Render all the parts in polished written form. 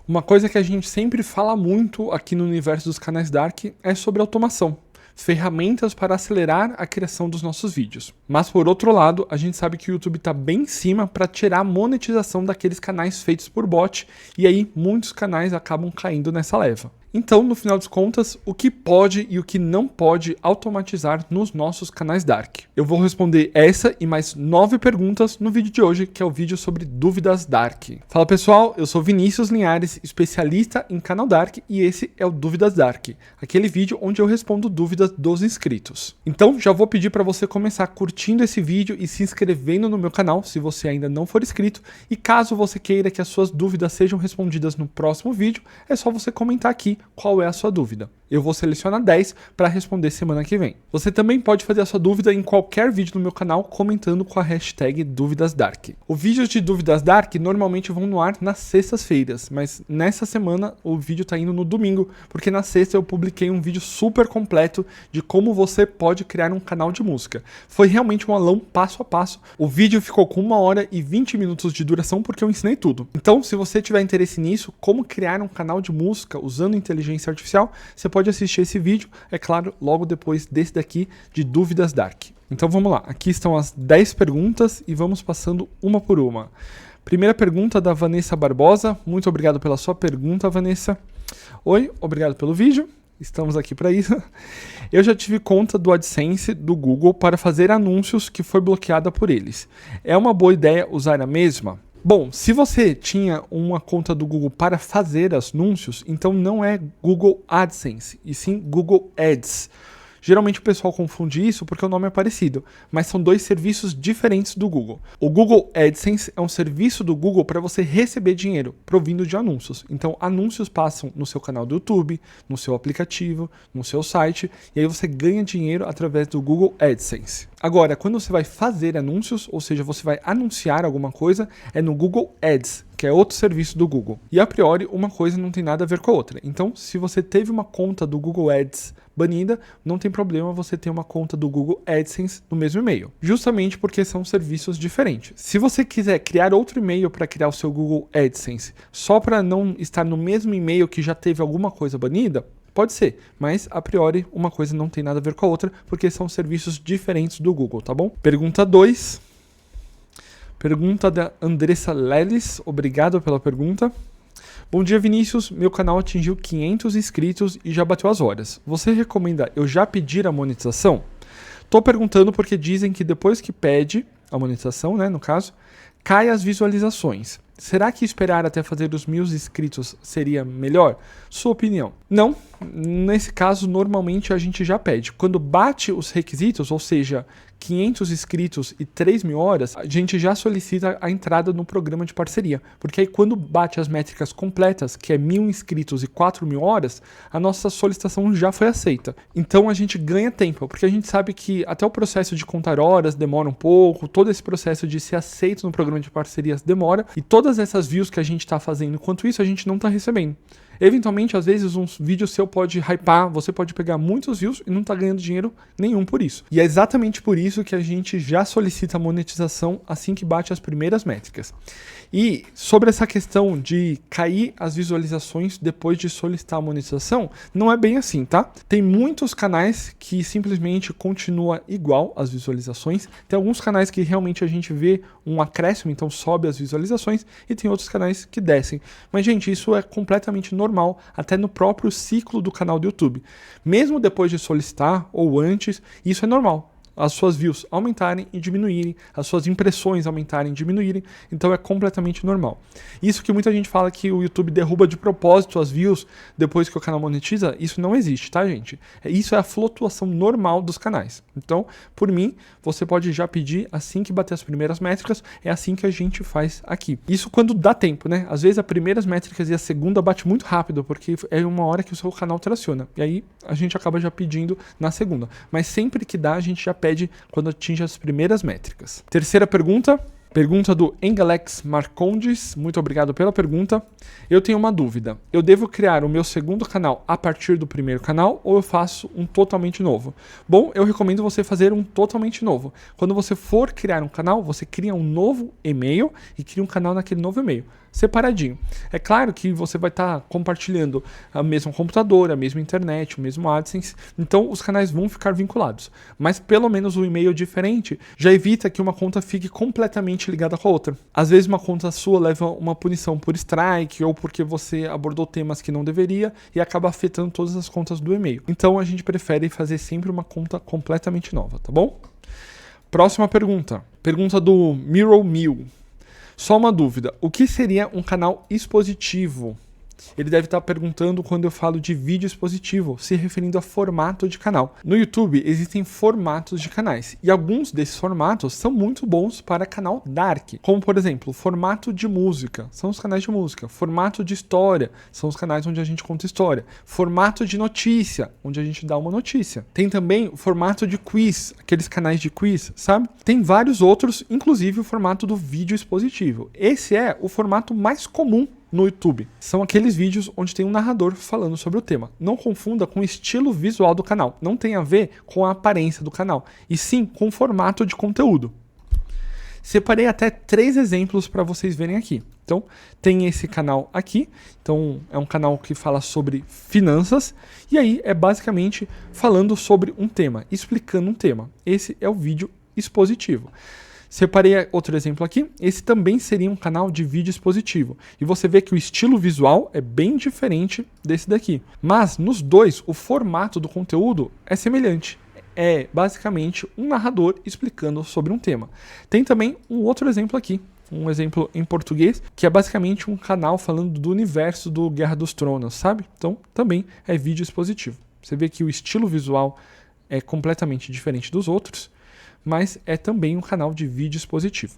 Uma coisa que a gente sempre fala muito aqui no universo dos canais Dark é sobre automação. Ferramentas para acelerar a criação dos nossos vídeos. Mas por outro lado, a gente sabe que o YouTube está bem em cima para tirar a monetização daqueles canais feitos por bot, e aí muitos canais acabam caindo nessa leva. Então, no final das contas, o que pode e o que não pode automatizar nos nossos canais Dark? Eu vou responder essa e mais 9 perguntas no vídeo de hoje, que é o vídeo sobre dúvidas Dark. Fala pessoal, eu sou Vinícius Linhares, especialista em canal Dark, e esse é o Dúvidas Dark, aquele vídeo onde eu respondo dúvidas dos inscritos. Então, já vou pedir para você começar curtindo esse vídeo e se inscrevendo no meu canal, se você ainda não for inscrito, e caso você queira que as suas dúvidas sejam respondidas no próximo vídeo, é só você comentar aqui qual é a sua dúvida. Eu vou selecionar 10 para responder semana que vem. Você também pode fazer a sua dúvida em qualquer vídeo no meu canal comentando com a hashtag DúvidasDark. Os vídeos de Dúvidas Dark normalmente vão no ar nas sextas-feiras, mas nessa semana o vídeo está indo no domingo, porque na sexta eu publiquei um vídeo super completo de como você pode criar um canal de música. Foi realmente um aulão passo a passo. O vídeo ficou com 1 hora e 20 minutos de duração porque eu ensinei tudo. Então, se você tiver interesse nisso, como criar um canal de música usando inteligência artificial, você pode assistir esse vídeo, é claro, logo depois desse daqui de Dúvidas Dark. Então vamos lá, aqui estão as 10 perguntas e vamos passando uma por uma. Primeira pergunta da Vanessa Barbosa, muito obrigado pela sua pergunta, Vanessa. Oi, obrigado pelo vídeo, estamos aqui para isso. Eu já tive conta do AdSense do Google para fazer anúncios que foi bloqueada por eles. É uma boa ideia usar a mesma? Bom, se você tinha uma conta do Google para fazer anúncios, então não é Google AdSense, e sim Google Ads. Geralmente o pessoal confunde isso porque o nome é parecido, mas são dois serviços diferentes do Google. O Google AdSense é um serviço do Google para você receber dinheiro provindo de anúncios. Então, anúncios passam no seu canal do YouTube, no seu aplicativo, no seu site, e aí você ganha dinheiro através do Google AdSense. Agora, quando você vai fazer anúncios, ou seja, você vai anunciar alguma coisa, é no Google Ads, que é outro serviço do Google. E a priori, uma coisa não tem nada a ver com a outra. Então, se você teve uma conta do Google Ads banida, não tem problema você ter uma conta do Google AdSense no mesmo e-mail. Justamente porque são serviços diferentes. Se você quiser criar outro e-mail para criar o seu Google AdSense, só para não estar no mesmo e-mail que já teve alguma coisa banida, pode ser, mas a priori uma coisa não tem nada a ver com a outra, porque são serviços diferentes do Google, tá bom? Pergunta 2. Pergunta da Andressa Lelis, obrigado pela pergunta. Bom dia, Vinícius, meu canal atingiu 500 inscritos e já bateu as horas. Você recomenda eu já pedir a monetização? Tô perguntando porque dizem que depois que pede a monetização, né, no caso, cai as visualizações. Será que esperar até fazer os 1000 inscritos seria melhor? Sua opinião? Não, nesse caso normalmente a gente já pede. Quando bate os requisitos, ou seja, 500 inscritos e 3.000 horas, a gente já solicita a entrada no programa de parceria. Porque aí quando bate as métricas completas, que é 1.000 inscritos e 4.000 horas, a nossa solicitação já foi aceita. Então a gente ganha tempo, porque a gente sabe que até o processo de contar horas demora um pouco, todo esse processo de ser aceito no programa de parcerias demora, e todas essas views que a gente está fazendo, enquanto isso a gente não está recebendo. Eventualmente, às vezes, um vídeo seu pode hypar, você pode pegar muitos views e não tá ganhando dinheiro nenhum por isso. E é exatamente por isso que a gente já solicita a monetização assim que bate as primeiras métricas. E sobre essa questão de cair as visualizações depois de solicitar a monetização, não é bem assim, tá? Tem muitos canais que simplesmente continua igual as visualizações. Tem alguns canais que realmente a gente vê um acréscimo, então sobe as visualizações, e tem outros canais que descem. Mas, gente, isso é completamente normal, até no próprio ciclo do canal do YouTube. Mesmo depois de solicitar ou antes, isso é normal. As suas views aumentarem e diminuírem, as suas impressões aumentarem e diminuírem, então é completamente normal. Isso que muita gente fala que o YouTube derruba de propósito as views depois que o canal monetiza, isso não existe, tá, gente? Isso é a flutuação normal dos canais. Então, por mim, você pode já pedir assim que bater as primeiras métricas, é assim que a gente faz aqui. Isso quando dá tempo, né? Às vezes as primeiras métricas e a segunda bate muito rápido, porque é uma hora que o seu canal traciona, e aí a gente acaba já pedindo na segunda. Mas sempre que dá, a gente já pede quando atinge as primeiras métricas. Terceira pergunta. Pergunta do Engalex Marcondes, muito obrigado pela pergunta. Eu tenho uma dúvida, eu devo criar o meu segundo canal a partir do primeiro canal ou eu faço um totalmente novo? Bom, eu recomendo você fazer um totalmente novo. Quando você for criar um canal, você cria um novo e-mail e cria um canal naquele novo e-mail. separadinho. É claro que você vai estar compartilhando o mesmo computador, a mesma internet, o mesmo AdSense, então os canais vão ficar vinculados. Mas pelo menos o e-mail diferente já evita que uma conta fique completamente ligada com a outra. Às vezes uma conta sua leva uma punição por strike ou porque você abordou temas que não deveria e acaba afetando todas as contas do e-mail. Então a gente prefere fazer sempre uma conta completamente nova, tá bom? Próxima pergunta. Pergunta do Mirror Mill. Só uma dúvida. O que seria um canal expositivo? Ele deve estar perguntando quando eu falo de vídeo expositivo, se referindo a formato de canal. No YouTube existem formatos de canais, e alguns desses formatos são muito bons para canal Dark, como por exemplo, formato de música, são os canais de música, formato de história, são os canais onde a gente conta história, formato de notícia, onde a gente dá uma notícia. Tem também o formato de quiz, aqueles canais de quiz, sabe? Tem vários outros, inclusive o formato do vídeo expositivo. Esse é o formato mais comum no YouTube. São aqueles vídeos onde tem um narrador falando sobre o tema. Não confunda com o estilo visual do canal. Não tem a ver com a aparência do canal, e sim com o formato de conteúdo. Separei até 3 exemplos para vocês verem aqui. Então, tem esse canal aqui. Então, é um canal que fala sobre finanças. E aí, é basicamente falando sobre um tema, explicando um tema. Esse é o vídeo expositivo. Separei outro exemplo aqui. Esse também seria um canal de vídeo expositivo. E você vê que o estilo visual é bem diferente desse daqui. Mas, nos dois, o formato do conteúdo é semelhante. É basicamente um narrador explicando sobre um tema. Tem também um outro exemplo aqui. Um exemplo em português, que é basicamente um canal falando do universo do Guerra dos Tronos, sabe? Então, também é vídeo expositivo. Você vê que o estilo visual é completamente diferente dos outros, mas é também um canal de vídeo expositivo.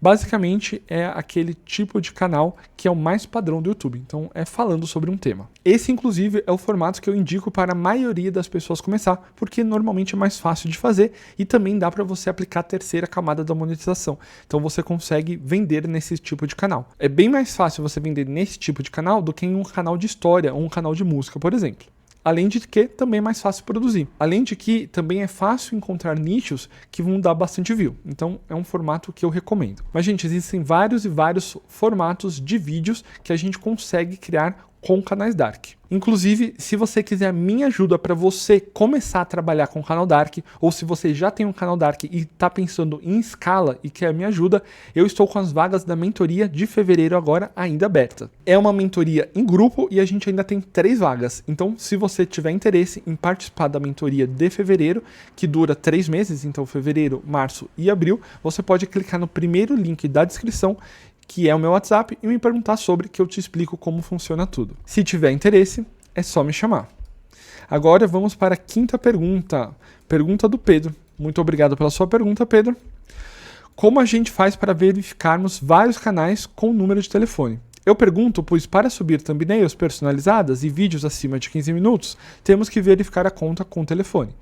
Basicamente é aquele tipo de canal que é o mais padrão do YouTube, então é falando sobre um tema. Esse inclusive é o formato que eu indico para a maioria das pessoas começar, porque normalmente é mais fácil de fazer e também dá para você aplicar a terceira camada da monetização. Então você consegue vender nesse tipo de canal. É bem mais fácil você vender nesse tipo de canal do que em um canal de história ou um canal de música, por exemplo. Além de que também é mais fácil produzir. Além de que também é fácil encontrar nichos que vão dar bastante view. Então é um formato que eu recomendo. Mas gente, existem vários e vários formatos de vídeos que a gente consegue criar com canais Dark. Inclusive, se você quiser a minha ajuda para você começar a trabalhar com o canal Dark, ou se você já tem um canal Dark e está pensando em escala e quer a minha ajuda, eu estou com as vagas da mentoria de fevereiro agora ainda aberta. É uma mentoria em grupo e a gente ainda tem 3 vagas. Então, se você tiver interesse em participar da mentoria de fevereiro, que dura 3 meses, então fevereiro, março e abril, você pode clicar no primeiro link da descrição, que é o meu WhatsApp, e me perguntar sobre, que eu te explico como funciona tudo. Se tiver interesse, é só me chamar. Agora vamos para a 5ª pergunta. Pergunta do Pedro. Muito obrigado pela sua pergunta, Pedro. Como a gente faz para verificarmos vários canais com número de telefone? Eu pergunto, pois para subir thumbnails personalizadas e vídeos acima de 15 minutos, temos que verificar a conta com o telefone.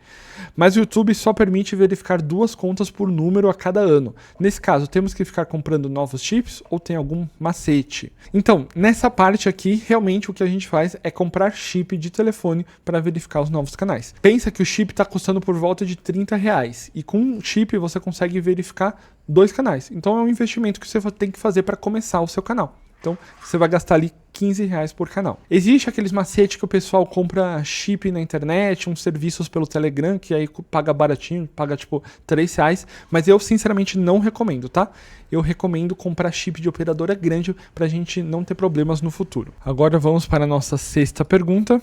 Mas o YouTube só permite verificar 2 contas por número a cada ano. Nesse caso, temos que ficar comprando novos chips ou tem algum macete? Então, nessa parte aqui, realmente o que a gente faz é comprar chip de telefone para verificar os novos canais. Pensa que o chip está custando por volta de R$30 e com um chip você consegue verificar 2 canais. Então é um investimento que você tem que fazer para começar o seu canal. Então, você vai gastar ali R$15 por canal. Existe aqueles macetes que o pessoal compra chip na internet, uns serviços pelo Telegram, que aí paga baratinho, paga tipo R$3, mas eu sinceramente não recomendo, tá? Eu recomendo comprar chip de operadora grande pra gente não ter problemas no futuro. Agora vamos para a nossa 6ª pergunta.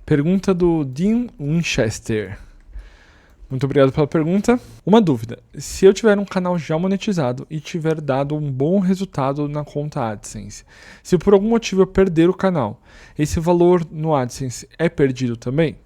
Pergunta do Dean Winchester. Muito obrigado pela pergunta. Uma dúvida: se eu tiver um canal já monetizado e tiver dado um bom resultado na conta AdSense, se por algum motivo eu perder o canal, esse valor no AdSense é perdido também?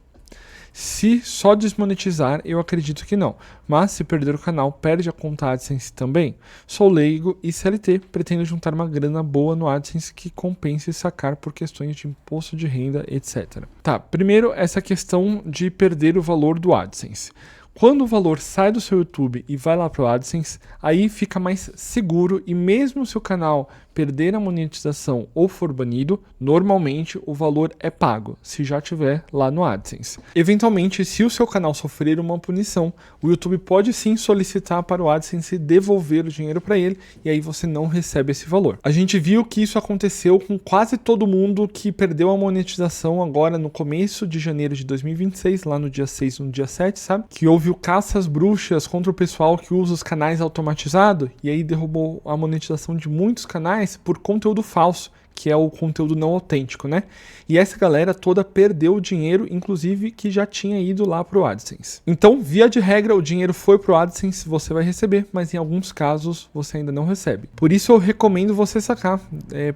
Se só desmonetizar, eu acredito que não. Mas se perder o canal, perde a conta AdSense também? Sou leigo e CLT, pretendo juntar uma grana boa no AdSense que compense sacar por questões de imposto de renda, etc. Tá, primeiro essa questão de perder o valor do AdSense. Quando o valor sai do seu YouTube e vai lá para o AdSense, aí fica mais seguro e mesmo se o canal perder a monetização ou for banido, normalmente o valor é pago, se já tiver lá no AdSense. Eventualmente, se o seu canal sofrer uma punição, o YouTube pode sim solicitar para o AdSense devolver o dinheiro para ele, e aí você não recebe esse valor. A gente viu que isso aconteceu com quase todo mundo que perdeu a monetização agora no começo de janeiro de 2026, lá no dia 6 e no dia 7, sabe? Que houve o caça às bruxas contra o pessoal que usa os canais automatizados, e aí derrubou a monetização de muitos canais por conteúdo falso, que é o conteúdo não autêntico, né? E essa galera toda perdeu o dinheiro, inclusive que já tinha ido lá pro AdSense. Então, via de regra, o dinheiro foi pro AdSense, você vai receber, mas em alguns casos você ainda não recebe. Por isso eu recomendo você sacar.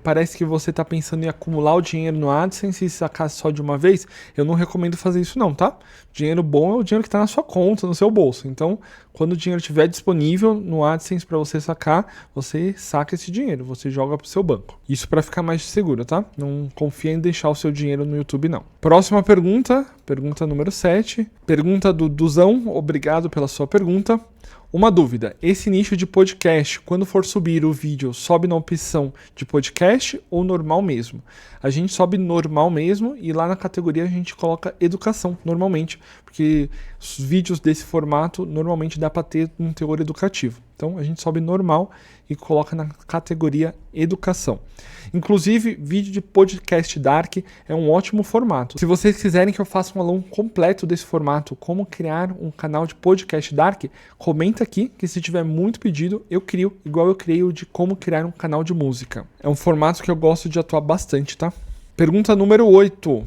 Parece que você tá pensando em acumular o dinheiro no AdSense e sacar só de uma vez. Eu não recomendo fazer isso não, tá? Dinheiro bom é o dinheiro que tá na sua conta, no seu bolso. Então, quando o dinheiro estiver disponível no AdSense para você sacar, você saca esse dinheiro, você joga pro seu banco. Isso para ficar mais seguro, tá? Não confia em deixar o seu dinheiro no YouTube, não. Próxima pergunta número 7. Pergunta do Duzão, obrigado pela sua pergunta. Uma dúvida, esse nicho de podcast, quando for subir o vídeo, sobe na opção de podcast ou normal mesmo? A gente sobe normal mesmo e lá na categoria a gente coloca educação, normalmente, porque os vídeos desse formato normalmente dá para ter um teor educativo. Então a gente sobe normal e coloca na categoria educação. Inclusive, vídeo de podcast Dark é um ótimo formato. Se vocês quiserem que eu faça um aulão completo desse formato, como criar um canal de podcast Dark, comenta aqui que se tiver muito pedido, eu crio, igual eu criei o de como criar um canal de música. É um formato que eu gosto de atuar bastante, tá? Pergunta número 8.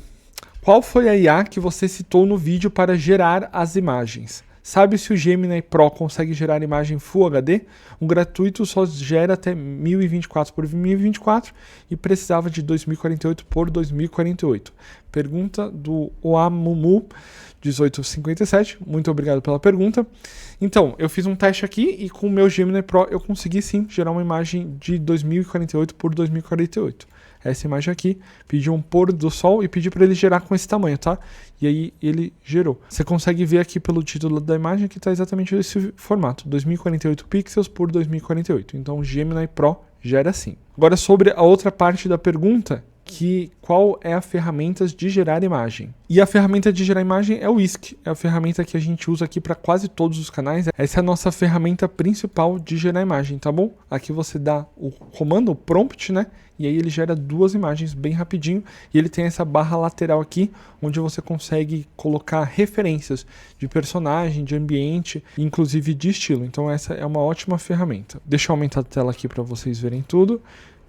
Qual foi a IA que você citou no vídeo para gerar as imagens? Sabe se o Gemini Pro consegue gerar imagem Full HD? Um gratuito só gera até 1024 por 1024 e precisava de 2048 por 2048. Pergunta do Oamumu 1857. Muito obrigado pela pergunta. Então, eu fiz um teste aqui e com o meu Gemini Pro eu consegui sim gerar uma imagem de 2048 por 2048. Essa imagem aqui, pedi um pôr do sol e pedi para ele gerar com esse tamanho, tá? E aí ele gerou. Você consegue ver aqui pelo título da imagem que está exatamente esse formato, 2048 pixels por 2048. Então o Gemini Pro gera assim. Agora sobre a outra parte da pergunta, que qual é a ferramenta de gerar imagem. E a ferramenta de gerar imagem é o Whisk, é a ferramenta que a gente usa aqui para quase todos os canais. Essa é a nossa ferramenta principal de gerar imagem, tá bom? Aqui você dá o comando, o prompt, né? E aí ele gera duas imagens bem rapidinho. E ele tem essa barra lateral aqui, onde você consegue colocar referências de personagem, de ambiente, inclusive de estilo. Então essa é uma ótima ferramenta. Deixa eu aumentar a tela aqui para vocês verem tudo.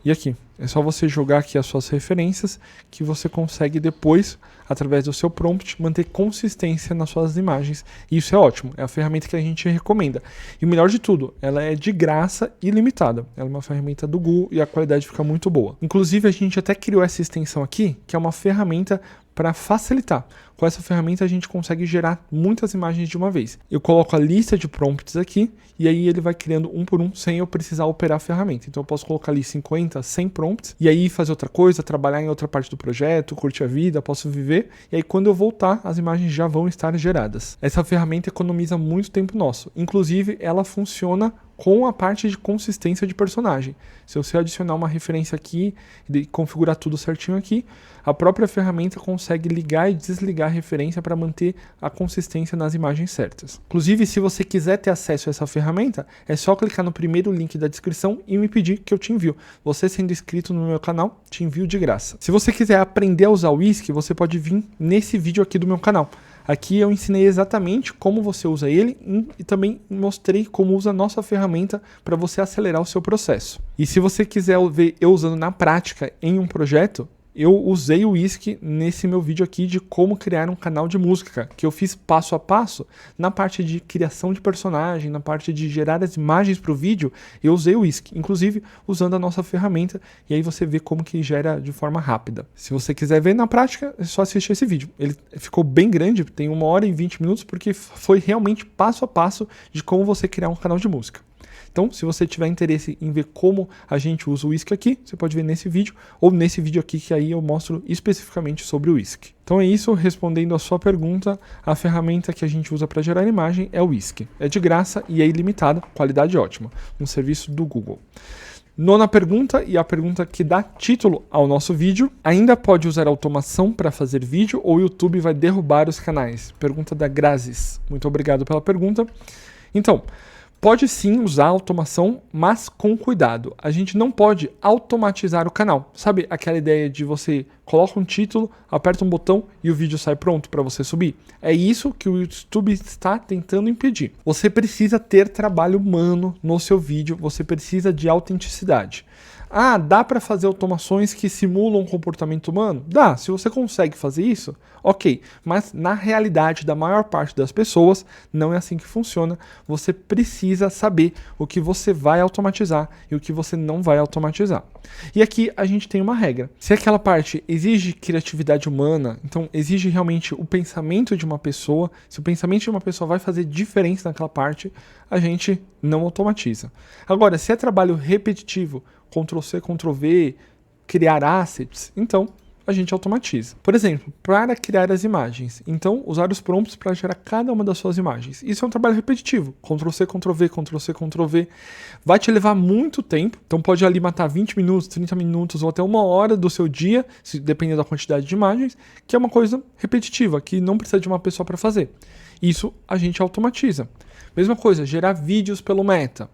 E aqui, é só você jogar aqui as suas referências que você consegue depois, através do seu prompt, manter consistência nas suas imagens. E isso é ótimo, é a ferramenta que a gente recomenda. E o melhor de tudo, ela é de graça e ilimitada. Ela é uma ferramenta do Google e a qualidade fica muito boa. Inclusive, a gente até criou essa extensão aqui, que é uma ferramenta para facilitar. Com essa ferramenta a gente consegue gerar muitas imagens de uma vez. Eu coloco a lista de prompts aqui e aí ele vai criando um por um sem eu precisar operar a ferramenta. Então eu posso colocar ali 50, 100 prompts e aí fazer outra coisa, trabalhar em outra parte do projeto, curtir a vida, posso viver. E aí quando eu voltar, as imagens já vão estar geradas. Essa ferramenta economiza muito tempo nosso. Inclusive, ela funciona com a parte de consistência de personagem. Se você adicionar uma referência aqui e configurar tudo certinho aqui, a própria ferramenta consegue ligar e desligar a referência para manter a consistência nas imagens certas. Inclusive, se você quiser ter acesso a essa ferramenta, é só clicar no primeiro link da descrição e me pedir que eu te envio. Você sendo inscrito no meu canal, te envio de graça. Se você quiser aprender a usar o Whisk, você pode vir nesse vídeo aqui do meu canal. Aqui eu ensinei exatamente como você usa ele e também mostrei como usa a nossa ferramenta para você acelerar o seu processo. E se você quiser ver eu usando na prática em um projeto, eu usei o Whisk nesse meu vídeo aqui de como criar um canal de música, que eu fiz passo a passo na parte de criação de personagem, na parte de gerar as imagens para o vídeo, eu usei o Whisk, inclusive usando a nossa ferramenta, e aí você vê como que gera de forma rápida. Se você quiser ver na prática, é só assistir esse vídeo. Ele ficou bem grande, tem 1 hora e 20 minutos, porque foi realmente passo a passo de como você criar um canal de música. Então, se você tiver interesse em ver como a gente usa o Whisk aqui, você pode ver nesse vídeo, ou nesse vídeo aqui que aí eu mostro especificamente sobre o Whisk. Então é isso, respondendo a sua pergunta, a ferramenta que a gente usa para gerar imagem é o Whisk. É de graça e é ilimitada, qualidade ótima, um serviço do Google. Nona pergunta, e a pergunta que dá título ao nosso vídeo: ainda pode usar automação para fazer vídeo ou o YouTube vai derrubar os canais? Pergunta da Grazes. Muito obrigado pela pergunta. Então, pode sim usar automação, mas com cuidado. A gente não pode automatizar o canal. Sabe aquela ideia de você coloca um título, aperta um botão e o vídeo sai pronto para você subir? É isso que o YouTube está tentando impedir. Você precisa ter trabalho humano no seu vídeo, você precisa de autenticidade. Ah, dá para fazer automações que simulam um comportamento humano? Dá, se você consegue fazer isso, ok. Mas na realidade da maior parte das pessoas, não é assim que funciona. Você precisa saber o que você vai automatizar e o que você não vai automatizar. E aqui a gente tem uma regra. Se aquela parte exige criatividade humana, então exige realmente o pensamento de uma pessoa, se o pensamento de uma pessoa vai fazer diferença naquela parte, a gente não automatiza. Agora, se é trabalho repetitivo, Ctrl+C, Ctrl+V, criar assets, então a gente automatiza. Por exemplo, para criar as imagens, então usar os prompts para gerar cada uma das suas imagens. Isso é um trabalho repetitivo. Ctrl+C, Ctrl+V, Ctrl+C, Ctrl+V. Vai te levar muito tempo, então pode ali matar 20 minutos, 30 minutos ou até 1 hora do seu dia, dependendo da quantidade de imagens, que é uma coisa repetitiva, que não precisa de uma pessoa para fazer. Isso a gente automatiza. Mesma coisa, gerar vídeos pelo Meta.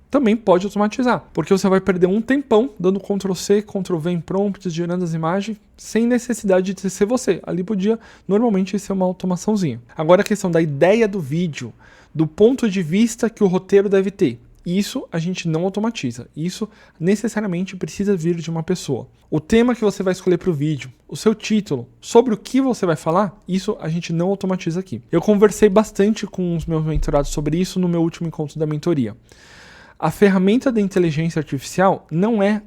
Também pode automatizar, porque você vai perder um tempão dando Ctrl+C, Ctrl+V em prompts, gerando as imagens, sem necessidade de ser você. Ali podia normalmente ser uma automaçãozinha. Agora a questão da ideia do vídeo, do ponto de vista que o roteiro deve ter. Isso a gente não automatiza. Isso necessariamente precisa vir de uma pessoa. O tema que você vai escolher para o vídeo, o seu título, sobre o que você vai falar, isso a gente não automatiza aqui. Eu conversei bastante com os meus mentorados sobre isso no meu último encontro da mentoria. A ferramenta da inteligência artificial não é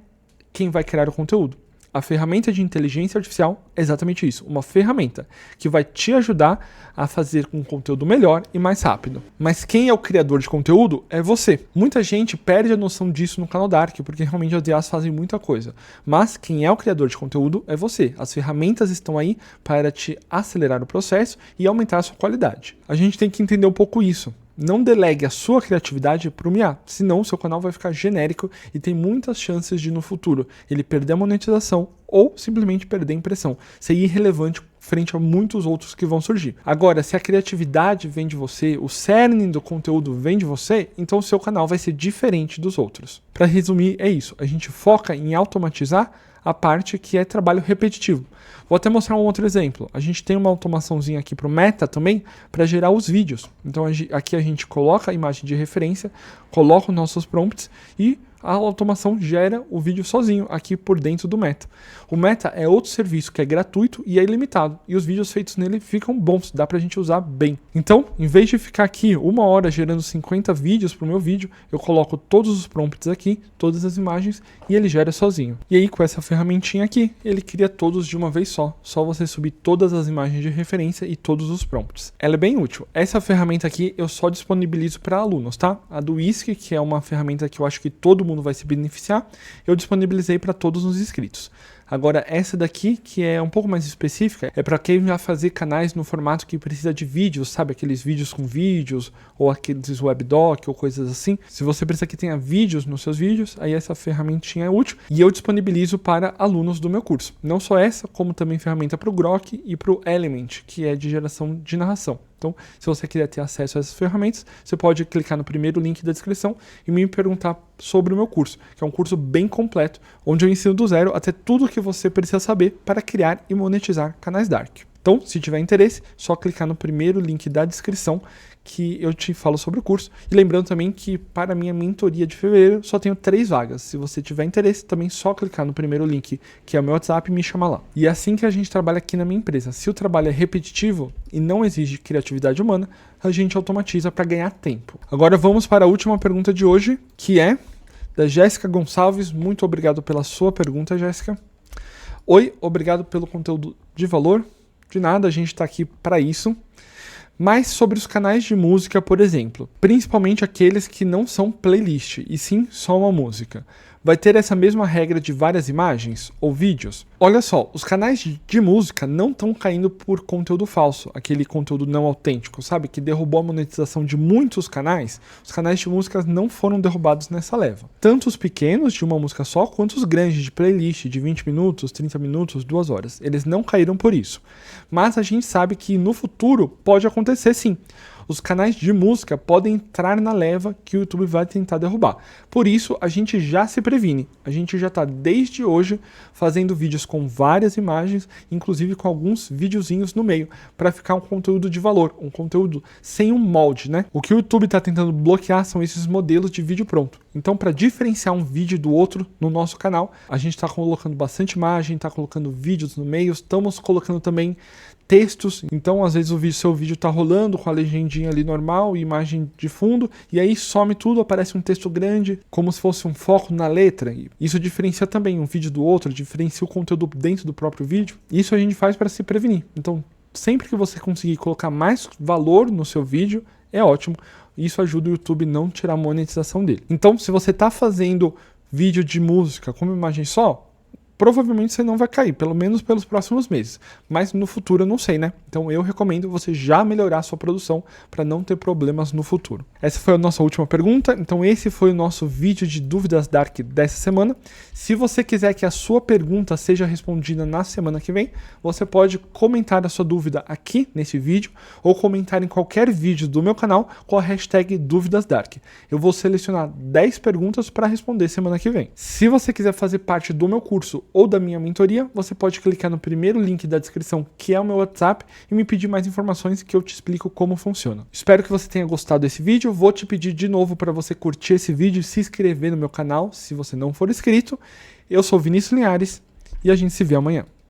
quem vai criar o conteúdo. A ferramenta de inteligência artificial é exatamente isso, uma ferramenta que vai te ajudar a fazer um conteúdo melhor e mais rápido. Mas quem é o criador de conteúdo é você. Muita gente perde a noção disso no canal Dark, porque realmente as IAs fazem muita coisa. Mas quem é o criador de conteúdo é você. As ferramentas estão aí para te acelerar o processo e aumentar a sua qualidade. A gente tem que entender um pouco isso. Não delegue a sua criatividade para o IA, senão o seu canal vai ficar genérico e tem muitas chances de no futuro ele perder a monetização ou simplesmente perder a impressão, ser irrelevante frente a muitos outros que vão surgir. Agora, se a criatividade vem de você, o cerne do conteúdo vem de você, então o seu canal vai ser diferente dos outros. Para resumir, é isso. A gente foca em automatizar a parte que é trabalho repetitivo. Vou até mostrar um outro exemplo. A gente tem uma automaçãozinha aqui para o Meta também, para gerar os vídeos. Então aqui a gente coloca a imagem de referência, coloca os nossos prompts e a automação gera o vídeo sozinho aqui por dentro do Meta. O Meta é outro serviço que é gratuito e é ilimitado. E os vídeos feitos nele ficam bons, dá pra gente usar bem. Então, em vez de ficar aqui 1 hora gerando 50 vídeos pro meu vídeo, eu coloco todos os prompts aqui, todas as imagens e ele gera sozinho. E aí com essa ferramentinha aqui, ele cria todos de uma vez só. Só você subir todas as imagens de referência e todos os prompts. Ela é bem útil. Essa ferramenta aqui eu só disponibilizo para alunos, tá? A do Whisk, que é uma ferramenta que eu acho que todo mundo vai se beneficiar, eu disponibilizei para todos os inscritos. Agora, essa daqui, que é um pouco mais específica, é para quem vai fazer canais no formato que precisa de vídeos, sabe? Aqueles vídeos com vídeos, ou aqueles webdoc, ou coisas assim. Se você precisa que tenha vídeos nos seus vídeos, aí essa ferramentinha é útil. E eu disponibilizo para alunos do meu curso. Não só essa, como também ferramenta para o Grok e para o Element, que é de geração de narração. Então, se você quiser ter acesso a essas ferramentas, você pode clicar no primeiro link da descrição e me perguntar sobre o meu curso, que é um curso bem completo, onde eu ensino do zero até tudo o que você precisa saber para criar e monetizar canais Dark. Então, se tiver interesse, só clicar no primeiro link da descrição que eu te falo sobre o curso. E lembrando também que para a minha mentoria de fevereiro só tenho 3 vagas. Se você tiver interesse, também só clicar no primeiro link, que é o meu WhatsApp, e me chama lá. E é assim que a gente trabalha aqui na minha empresa. Se o trabalho é repetitivo e não exige criatividade humana, a gente automatiza para ganhar tempo. Agora vamos para a última pergunta de hoje, que é da Jéssica Gonçalves. Muito obrigado pela sua pergunta, Jéssica. Oi, obrigado pelo conteúdo de valor. De nada, a gente está aqui para isso. Mas sobre os canais de música, por exemplo, principalmente aqueles que não são playlist, e sim só uma música. vai ter essa mesma regra de várias imagens ou vídeos? Olha só, os canais de música não estão caindo por conteúdo falso, aquele conteúdo não autêntico, sabe? Que derrubou a monetização de muitos canais. Os canais de música não foram derrubados nessa leva. Tanto os pequenos, de uma música só, quanto os grandes, de playlist, de 20 minutos, 30 minutos, 2 horas. Eles não caíram por isso. Mas a gente sabe que no futuro pode acontecer sim. Os canais de música podem entrar na leva que o YouTube vai tentar derrubar. Por isso, a gente já se previne. A gente já está desde hoje fazendo vídeos com várias imagens, inclusive com alguns videozinhos no meio, para ficar um conteúdo de valor, um conteúdo sem um molde, né? O que o YouTube está tentando bloquear são esses modelos de vídeo pronto. Então, para diferenciar um vídeo do outro no nosso canal, a gente está colocando bastante imagem, está colocando vídeos no meio, estamos colocando também textos. Então, às vezes seu vídeo está rolando com a legendinha ali normal e imagem de fundo, e aí some tudo, aparece um texto grande, como se fosse um foco na letra. Isso diferencia também um vídeo do outro, diferencia o conteúdo dentro do próprio vídeo. Isso a gente faz para se prevenir. Então, sempre que você conseguir colocar mais valor no seu vídeo, é ótimo. Isso ajuda o YouTube não tirar a monetização dele. Então, se você está fazendo vídeo de música com uma imagem só, provavelmente você não vai cair, pelo menos pelos próximos meses. Mas no futuro eu não sei, né? Então eu recomendo você já melhorar a sua produção para não ter problemas no futuro. Essa foi a nossa última pergunta, então esse foi o nosso vídeo de dúvidas Dark dessa semana. Se você quiser que a sua pergunta seja respondida na semana que vem, você pode comentar a sua dúvida aqui nesse vídeo ou comentar em qualquer vídeo do meu canal com a hashtag dúvidas Dark. Eu vou selecionar 10 perguntas para responder semana que vem. Se você quiser fazer parte do meu curso ou da minha mentoria, você pode clicar no primeiro link da descrição, que é o meu WhatsApp, e me pedir mais informações que eu te explico como funciona. Espero que você tenha gostado desse vídeo. Vou te pedir de novo para você curtir esse vídeo e se inscrever no meu canal, se você não for inscrito. Eu sou Vinícius Linhares e a gente se vê amanhã.